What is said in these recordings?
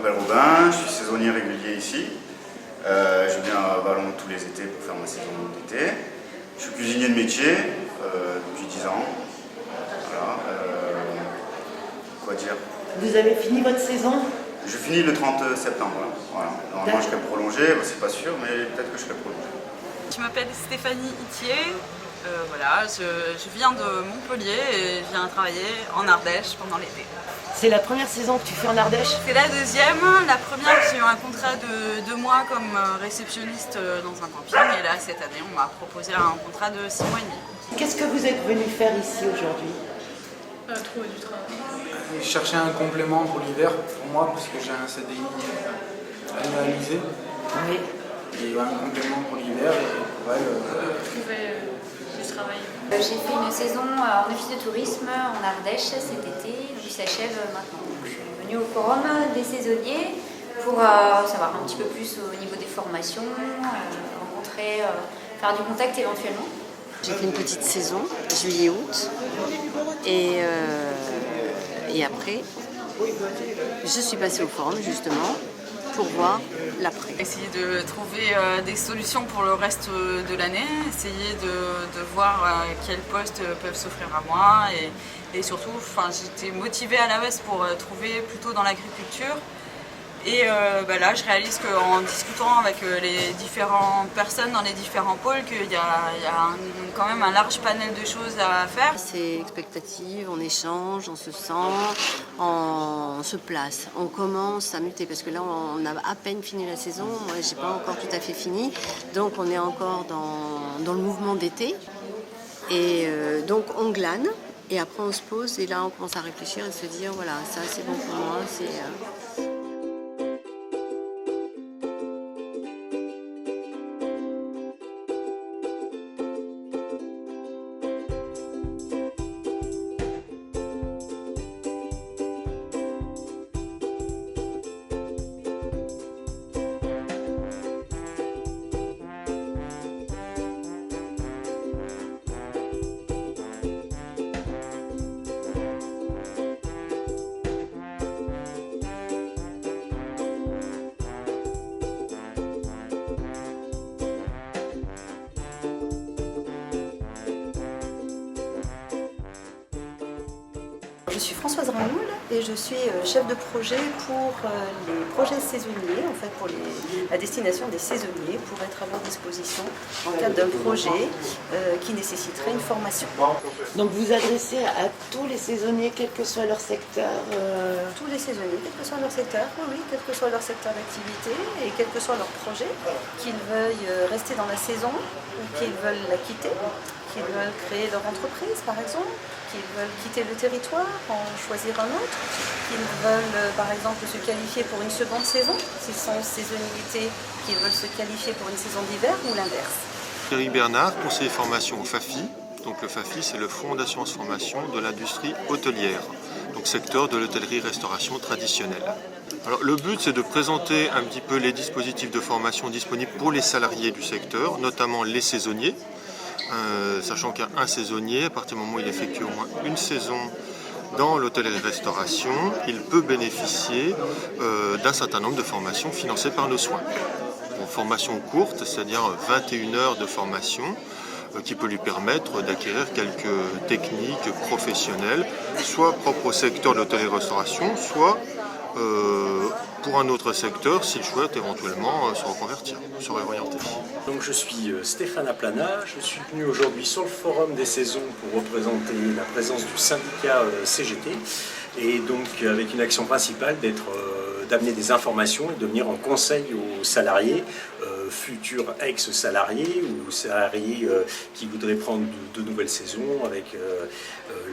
m'appelle Robin, je suis saisonnier régulier ici. Je viens à Vallon tous les étés pour faire ma saison d'été. Je suis cuisinier de métier depuis 10 ans. Voilà, quoi dire? Vous avez fini votre saison? Je finis le 30 septembre. Voilà. Normalement, je serai prolongé, c'est pas sûr, mais peut-être que je serai prolongé. Je m'appelle Stéphanie Itier. Voilà, je viens de Montpellier et je viens travailler en Ardèche pendant l'été. C'est la première saison que tu fais en Ardèche? C'est la deuxième. La première, j'ai eu un contrat de 2 mois comme réceptionniste dans un camping. Et là, cette année, on m'a proposé un contrat de 6 mois et demi. Qu'est-ce que vous êtes venu faire ici aujourd'hui? Trouver du travail. Chercher un complément pour l'hiver, pour moi, parce que j'ai un CDI annualisé. Oui. Et un complément pour l'hiver et pour elle. Trouver du travail. J'ai fait une saison en office de tourisme en Ardèche cet été, qui s'achève maintenant. Donc, je suis venue au forum des saisonniers pour savoir un petit peu plus au niveau des formations, rencontrer, faire du contact éventuellement. J'ai fait une petite saison, juillet-août, et après, je suis passée au forum justement pour voir l'après. Essayer de trouver des solutions pour le reste de l'année, essayer de voir quels postes peuvent s'offrir à moi et surtout, j'étais motivée à la base pour trouver plutôt dans l'agriculture. Et là, je réalise qu'en discutant avec les différentes personnes dans les différents pôles, qu'il y a quand même un large panel de choses à faire. C'est expectative, on échange, on se sent, on se place, on commence à muter parce que là, on a à peine fini la saison. Moi, j'ai pas encore tout à fait fini, donc on est encore dans le mouvement d'été. Et donc on glane et après on se pose et là on commence à réfléchir et se dire voilà, ça c'est bon pour moi, Je suis Françoise Raoul et je suis chef de projet pour les projets saisonniers, en fait pour la destination des saisonniers, pour être à leur disposition en cas d'un projet qui nécessiterait une formation. Donc vous adressez à tous les saisonniers, quel que soit leur secteur? Tous les saisonniers, quel que soit leur secteur, oui, quel que soit leur secteur d'activité et quel que soit leur projet, qu'ils veuillent rester dans la saison ou qu'ils veulent la quitter, qu'ils veulent créer leur entreprise par exemple, qu'ils veulent quitter le territoire, en choisir un autre, qu'ils veulent par exemple se qualifier pour une seconde saison, s'ils sont saisonniers, qu'ils veulent se qualifier pour une saison d'hiver ou l'inverse. Eric Bernard, conseiller formation au FAFI. Donc le FAFI, c'est le Fonds d'assurance formation de l'industrie hôtelière, donc secteur de l'hôtellerie-restauration traditionnelle. Alors le but, c'est de présenter un petit peu les dispositifs de formation disponibles pour les salariés du secteur, notamment les saisonniers. Sachant qu'il y a un saisonnier, à partir du moment où il effectue au moins une saison dans l'hôtellerie-restauration, il peut bénéficier d'un certain nombre de formations financées par nos soins. Bon, formation courte, c'est-à-dire 21 heures de formation, qui peut lui permettre d'acquérir quelques techniques professionnelles, soit propres au secteur de l'hôtellerie-restauration, soit pour un autre secteur s'il souhaite éventuellement se reconvertir, se réorienter. Donc je suis Stéphane Aplana, je suis venu aujourd'hui sur le forum des saisons pour représenter la présence du syndicat CGT et donc avec une action principale d'amener des informations et de venir en conseil aux salariés, futurs ex-salariés ou salariés qui voudraient prendre de nouvelles saisons avec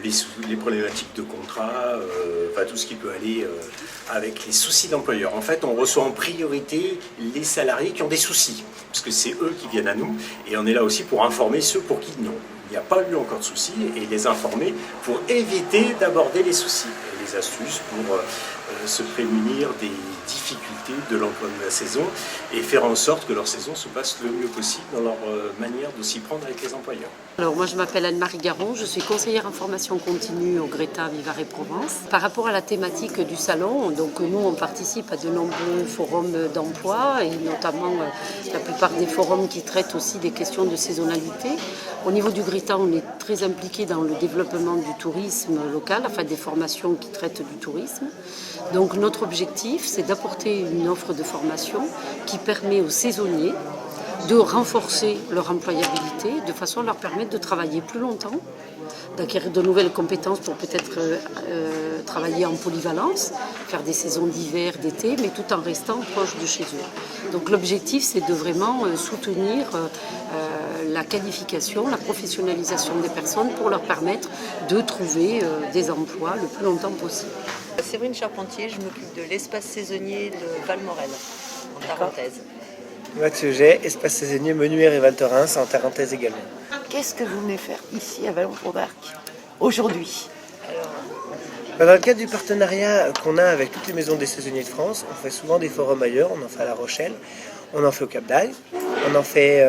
les problématiques de contrat, tout ce qui peut aller avec les soucis d'employeurs. En fait, on reçoit en priorité les salariés qui ont des soucis, parce que c'est eux qui viennent à nous, et on est là aussi pour informer ceux pour qui non. il n'y a pas eu encore de soucis et les informer pour éviter d'aborder les soucis et les astuces pour se prémunir des difficultés de l'emploi de la saison et faire en sorte que leur saison se passe le mieux possible dans leur manière de s'y prendre avec les employeurs. Alors moi je m'appelle Anne-Marie Garon, je suis conseillère en formation continue au Greta Vivare Provence. Par rapport à la thématique du salon, donc nous on participe à de nombreux forums d'emploi et notamment la plupart des forums qui traitent aussi des questions de saisonnalité. Au niveau du Greta, on est très impliqué dans le développement du tourisme local, enfin des formations qui traitent du tourisme. Donc notre objectif, c'est d'apporter une offre de formation qui permet aux saisonniers de renforcer leur employabilité, de façon à leur permettre de travailler plus longtemps, d'acquérir de nouvelles compétences pour peut-être travailler en polyvalence, faire des saisons d'hiver, d'été, mais tout en restant proche de chez eux. Donc l'objectif, c'est de vraiment soutenir la qualification, la professionnalisation des personnes pour leur permettre de trouver des emplois le plus longtemps possible. Séverine Charpentier, je m'occupe de l'espace saisonnier de Valmorel, en Tarentaise. Max Auget, espace saisonnier Menuire et Val Thorens, en Tarentaise également. Qu'est-ce que vous venez faire ici à Vallon-Pont-d'Arc aujourd'hui? Dans le cadre du partenariat qu'on a avec toutes les maisons des saisonniers de France, on fait souvent des forums ailleurs, on en fait à La Rochelle, on en fait au Cap d'Agde, on en fait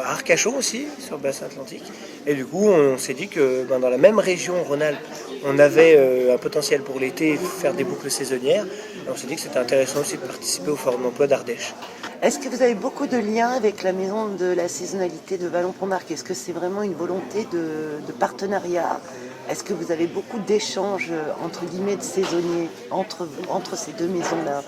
à Arcachon aussi, sur le bassin atlantique. Et du coup, on s'est dit que dans la même région Rhône-Alpes, on avait un potentiel pour l'été, faire des boucles saisonnières. Et on s'est dit que c'était intéressant aussi de participer au Forum d'emploi d'Ardèche. Est-ce que vous avez beaucoup de liens avec la maison de la saisonnalité de Vallon-Pont-d'Arc? Est-ce que c'est vraiment une volonté de partenariat? Est-ce que vous avez beaucoup d'échanges, entre guillemets, de saisonniers entre ces deux maisons-là?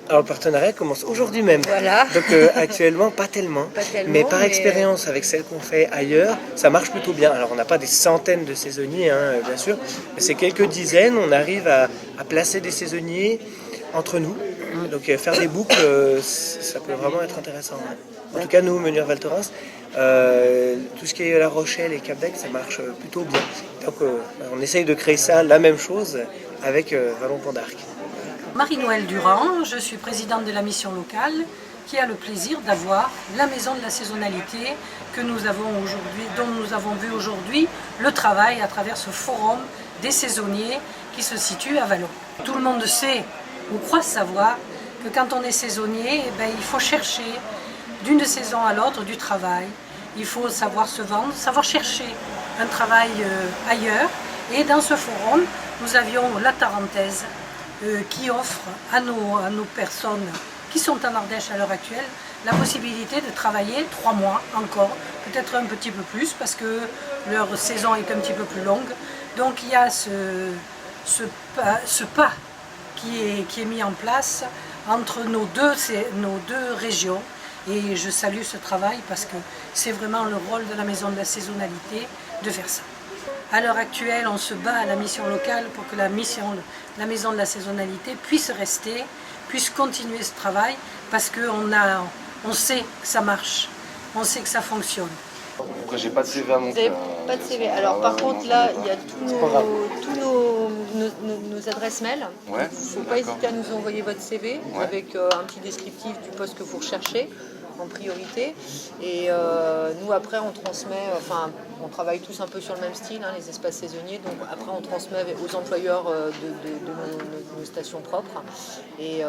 Alors le partenariat commence aujourd'hui même, Voilà. Donc actuellement pas tellement, mais par expérience avec celles qu'on fait ailleurs, ça marche plutôt bien. Alors on n'a pas des centaines de saisonniers bien sûr, mais c'est quelques dizaines, on arrive à placer des saisonniers entre nous, donc faire des boucles, ça peut vraiment être intéressant. En tout cas nous, Menuire Val Thorens, tout ce qui est La Rochelle et Cap d'Agde, ça marche plutôt bien. Donc on essaye de créer ça, la même chose, avec Vallon-Pont-d'Arc. Marie-Noëlle Durand, je suis présidente de la mission locale qui a le plaisir d'avoir la maison de la saisonnalité que nous avons aujourd'hui, dont nous avons vu aujourd'hui le travail à travers ce forum des saisonniers qui se situe à Vallon. Tout le monde sait ou croit savoir que quand on est saisonnier, il faut chercher d'une saison à l'autre du travail. Il faut savoir se vendre, savoir chercher un travail ailleurs. Et dans ce forum, nous avions la Tarentaise qui offre à nos personnes qui sont en Ardèche à l'heure actuelle la possibilité de travailler 3 mois encore, peut-être un petit peu plus parce que leur saison est un petit peu plus longue. Donc il y a ce pas qui est mis en place entre nos deux régions. Et je salue ce travail parce que c'est vraiment le rôle de la maison de la saisonnalité de faire ça. À l'heure actuelle, on se bat à la mission locale pour que la maison de la saisonnalité puisse rester, puisse continuer ce travail, parce qu'on sait que ça marche, on sait que ça fonctionne. Après, j'ai pas de CV à Vous montrer. n'avez pas de CV. Alors par contre là, il y a tous nos adresses mail. Ouais, Il ne faut pas hésiter à nous envoyer votre CV avec un petit descriptif du poste que vous recherchez en priorité. Et nous après on transmet, on travaille tous un peu sur le même style, les espaces saisonniers, donc après on transmet aux employeurs de nos stations propres. Et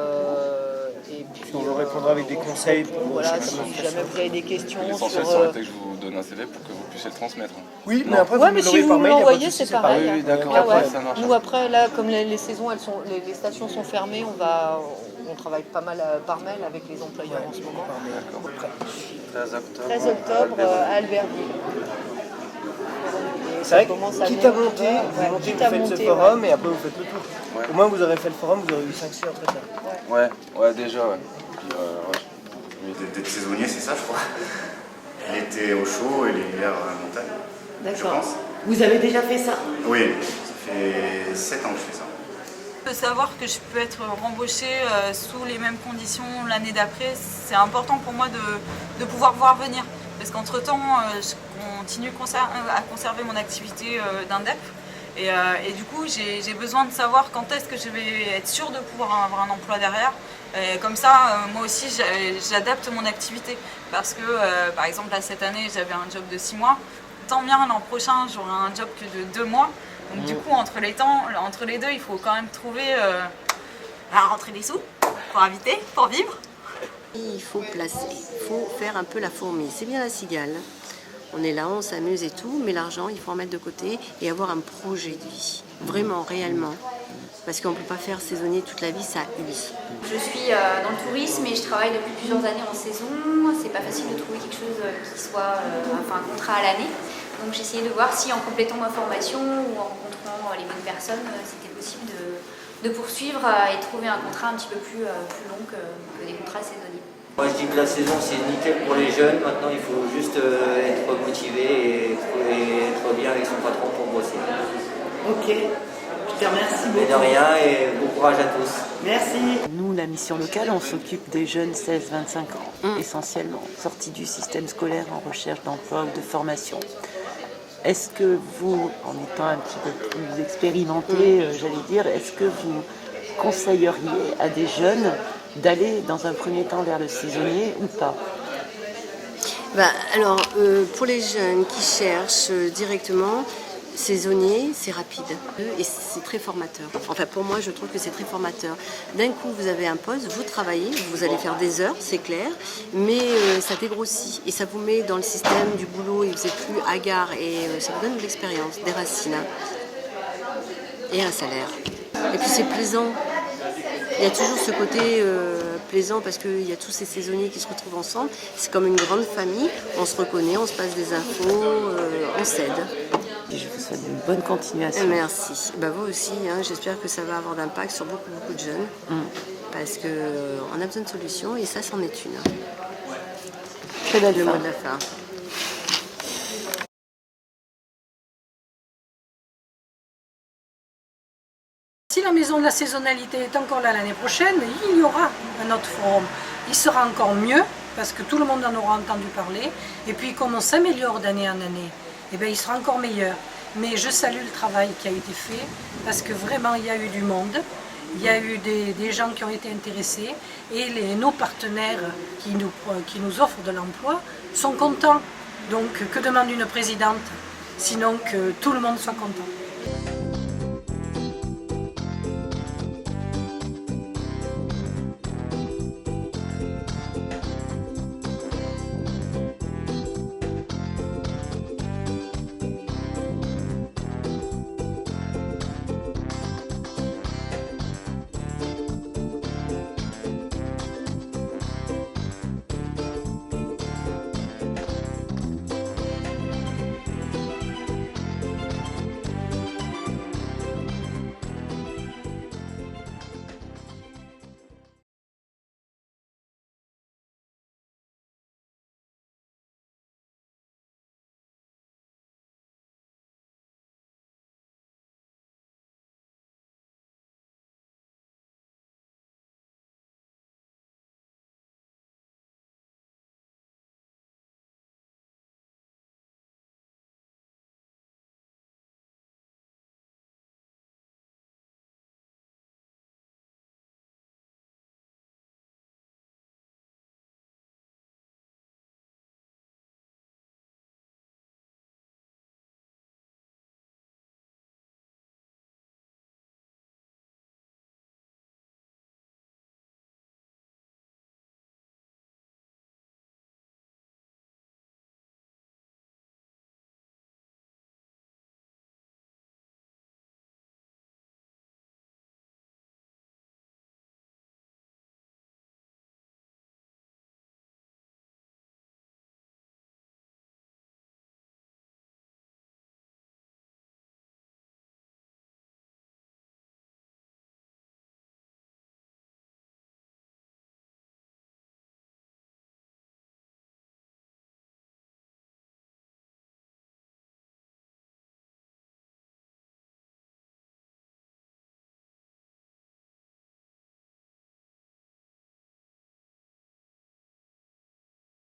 puis on vous répondra avec des conseils. Voilà, si jamais vous avez des questions L'essentiel sur... serait que je vous donne un CV pour que vous puissiez le transmettre. Oui, mais après vous mais si vous me l'envoyez, c'est pareil. Ah oui, d'accord, ça marche. Nous après, là, comme les saisons, les stations sont fermées, on travaille pas mal par mail avec les employeurs en ce moment. 13 octobre à Albertville. C'est vrai que quitte à monter, vous faites ce forum et après vous faites le tour. Ouais. Au moins vous aurez fait le forum, vous aurez eu 5-6 entretiens. Ouais, déjà, ouais. Puis, D'être saisonnier, c'est ça, je crois. L'été au chaud et l'hiver à la montagne. D'accord. Vous avez déjà fait ça? Oui, ça fait 7 ans que je fais ça. De savoir que je peux être rembauchée sous les mêmes conditions l'année d'après, c'est important pour moi de pouvoir voir venir. Parce qu'entre-temps, je continue à conserver mon activité d'INDEP Et du coup, j'ai besoin de savoir quand est-ce que je vais être sûre de pouvoir avoir un emploi derrière. Et comme ça, moi aussi, j'adapte mon activité. Parce que, par exemple, là, cette année, j'avais un job de 6 mois. Tant bien, l'an prochain, j'aurai un job que de 2 mois. Donc du coup, entre les deux, il faut quand même trouver rentrer des sous pour habiter, pour vivre. Il faut placer, il faut faire un peu la fourmi. C'est bien la cigale. On est là, on s'amuse et tout, mais l'argent, il faut en mettre de côté et avoir un projet de vie. Vraiment, réellement. Parce qu'on ne peut pas faire saisonnier toute la vie, ça use. Je suis dans le tourisme et je travaille depuis plusieurs années en saison. C'est pas facile de trouver quelque chose qui soit un contrat à l'année. Donc j'ai essayé de voir si en complétant ma formation ou en rencontrant les bonnes personnes, c'était possible de poursuivre et trouver un contrat un petit peu plus long que des contrats saisonniers. Moi je dis que la saison c'est nickel pour les jeunes, maintenant il faut juste être motivé et être bien avec son patron pour bosser. Ok, je te remercie beaucoup. Mais de rien et bon courage à tous. Merci. Nous, la mission locale, on s'occupe des jeunes 16-25 ans, essentiellement, sortis du système scolaire en recherche d'emploi ou de formation. Est-ce que vous, en étant un petit peu plus expérimenté, j'allais dire, est-ce que vous conseilleriez à des jeunes d'aller dans un premier temps vers le saisonnier ou pas? Alors, pour les jeunes qui cherchent directement, saisonnier, c'est rapide et c'est très formateur. Enfin, pour moi, je trouve que c'est très formateur. D'un coup, vous avez un poste, vous travaillez, vous allez faire des heures, c'est clair, mais ça dégrossit et ça vous met dans le système du boulot et vous n'êtes plus hagard et ça vous donne de l'expérience, des racines et un salaire. Et puis c'est plaisant. Il y a toujours ce côté plaisant parce qu'il y a tous ces saisonniers qui se retrouvent ensemble. C'est comme une grande famille, on se reconnaît, on se passe des infos, on s'aide. Je vous souhaite une bonne continuation. Merci. Vous aussi, j'espère que ça va avoir d'impact sur beaucoup de jeunes. Parce qu'on a besoin de solutions et ça, c'en est une. Très belle le mot de la fin. Si la maison de la saisonnalité est encore là l'année prochaine, il y aura un autre forum. Il sera encore mieux parce que tout le monde en aura entendu parler. Et puis comme on s'améliore d'année en année, il sera encore meilleur. Mais je salue le travail qui a été fait parce que vraiment il y a eu du monde, il y a eu des gens qui ont été intéressés et nos partenaires qui nous offrent de l'emploi sont contents. Donc que demande une présidente sinon que tout le monde soit content.